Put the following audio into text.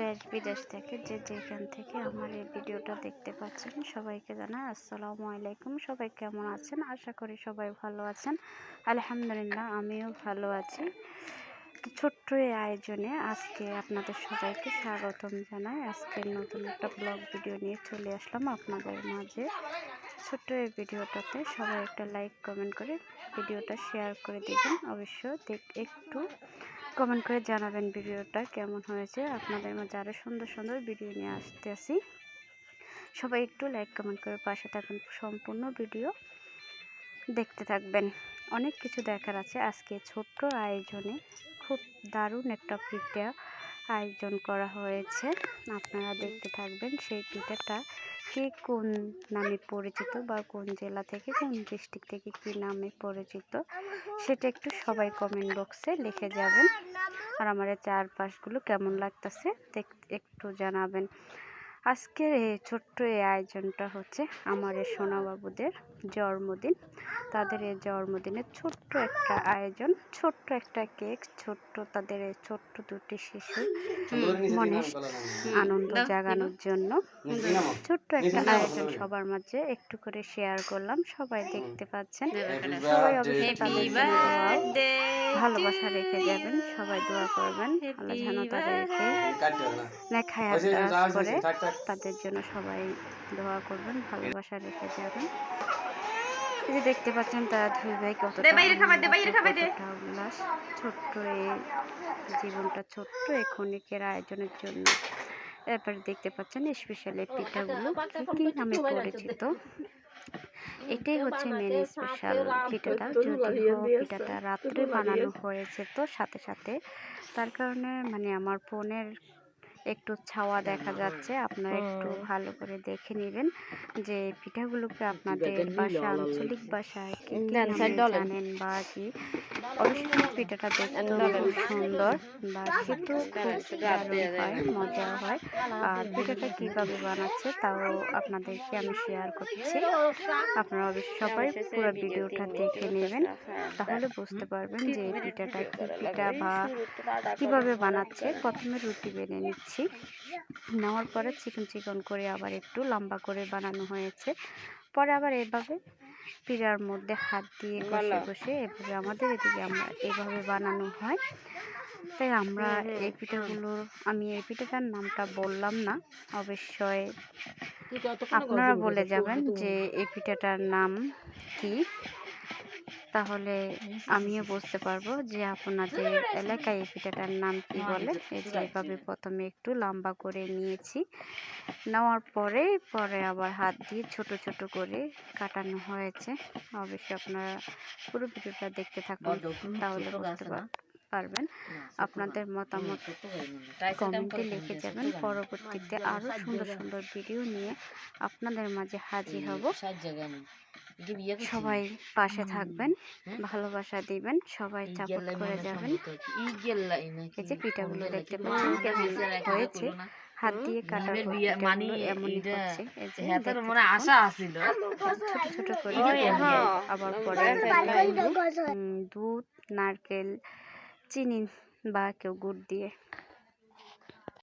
দেশ বিদেশ থেকে যে যেখান থেকে আমার এই ভিডিওটা দেখতে পাচ্ছেন সবাইকে জানাই আসসালামু আলাইকুম। সবাই কেমন আছেন? আশা করি সবাই ভালো আছেন। আলহামদুলিল্লাহ আমিও ভালো আছি। তো ছোট্ট এই আয়োজনে আজকে আপনাদের সবাইকে স্বাগতম জানাই। আজকে নতুন একটা ব্লগ ভিডিও নিয়ে চলে আসলাম আপনাদের মাঝে। ছোট্ট এই ভিডিওটাতে সবাই একটা লাইক কমেন্ট করে ভিডিওটা শেয়ার করে দিবেন। অবশ্য একটু কমেন্ট করে জানাবেন ভিডিওটা কেমন হয়েছে। আপনাদের মাঝে আরও সুন্দর সুন্দর ভিডিও নিয়ে আসতেছি। সবাই একটু লাইক কমেন্ট করে পাশে থাকবেন, সম্পূর্ণ ভিডিও দেখতে থাকবেন। অনেক কিছু দেখার আছে আজকে ছোট্ট আয়োজনে। খুব দারুণ একটা পিঠা আয়োজন করা হয়েছে, আপনারা দেখতে থাকবেন। সেই পিঠাটা কে কোন নামে পরিচিত বা কোন জেলা থেকে কোন ডিস্ট্রিক্ট থেকে কী নামে পরিচিত সেটা একটু সবাই কমেন্ট বক্সে লিখে যাবেন। আর আমার এই চারপাশগুলো কেমন লাগতেছে একটু জানাবেন। আজকের এই ছোট্ট এই আয়োজনটা হচ্ছে আমার এই সোনাবাবুদের জন্মদিন। তাদের এই জন্মদিনের ছোট্ট একটা আয়োজন, ছোট্ট একটা কেক, ছোট্ট তাদের এই ছোট্ট দুটি শিশু মনে আনন্দ জাগানোর জন্য ছোট্ট একটা আয়োজন সবার মাঝে একটু করে শেয়ার করলাম। সবাই দেখতে পাচ্ছেন, সবাই অবশ্যই তাদের জন্য ভালোবাসা রেখে যাবেন, সবাই দোয়া করবেন আল্লাহ যেন তাদেরকে নেখায় আশীর্বাদ করে। তাদের জন্য সবাই দোয়া করবেন, ভালোবাসা রেখে যাবেন। এই যে দেখতে পাচ্ছেন তারা দুই ভাই কতটা উল্লাস। ছোট্ট এই জীবনটা ছোট্ট এই ক্ষণিকের আয়োজনের জন্য। এরপরে দেখতে পাচ্ছেন স্পেশাল এই পিঠাগুলো কি নামে পরিচিত। এটাই হচ্ছে মেন স্পেশাল পিঠাটা। যদিও পিঠাটা রাত্রে বানানো হয়েছে, তো সাথে সাথে তার কারণে আমার ফোনের একটু ছাওয়া দেখা যাচ্ছে। আপনারা একটু ভালো করে দেখে নেবেন যে পিঠাগুলোকে আপনাদের বাসা আঞ্চলিক ভাষায় কি জানেন বা কি। অবশ্যই পিঠাটা দেখতে খুব সুন্দর বা খেতেও খুব দারুণ হয়, মজা হয়। আর পিঠাটা কীভাবে বানাচ্ছে তাও আপনাদেরকে আমি শেয়ার করছি। আপনারা অবশ্যই সবাই পুরো ভিডিওটা দেখে নেবেন, তাহলে বুঝতে পারবেন যে এই পিঠাটা কি পিঠা বা কীভাবে বানাচ্ছে। প্রথমে রুটি বেলে নিচ্ছি, নেওয়ার পরে চিকন চিকন করে আবার একটু লম্বা করে বানানো হয়েছে। পরে আবার এভাবে পিঠার মধ্যে হাত দিয়ে ঘষে ঘষে এভাবে আমাদের এদিকে আমরা এভাবে বানানো হয়। তাই আমরা এই পিঠাগুলোর আমি এই পিঠাটার নামটা বললাম না, অবশ্যই আপনারা বলে যাবেন যে এই পিঠাটার নাম কি, তাহলে আমিও বুঝতে পারবো যে আপনাদের এলাকায় এই পিঠাটার নাম কি বলে। এই যে এইভাবে প্রথমে একটু লম্বা করে নিয়েছি, নেওয়ার পরে আবার হাত দিয়ে ছোট ছোট করে কাটানো হয়েছে। অবশ্যই আপনারা পুরো ভিডিওটা দেখতে থাকুন, তাহলে বুঝতে পারবেন। আপনাদের মতামত কমেন্টে লিখে যাবেন। পরবর্তীতে আরও সুন্দর সুন্দর ভিডিও নিয়ে আপনাদের মাঝে হাজির হব। সবাই পাশে থাকবেন, ভালোবাসা দিবেন, সবাই সাপোর্ট করে যাবেন। এই যে পিঠাগুলো দেখতে পাচ্ছেন কেমন হয়েছে, হাত দিয়ে কাটা এমনই হচ্ছে। এই যে ছোট ছোট করে আবার পরে দুধ, নারকেল, চিনি বা কেউ গুড় দিয়ে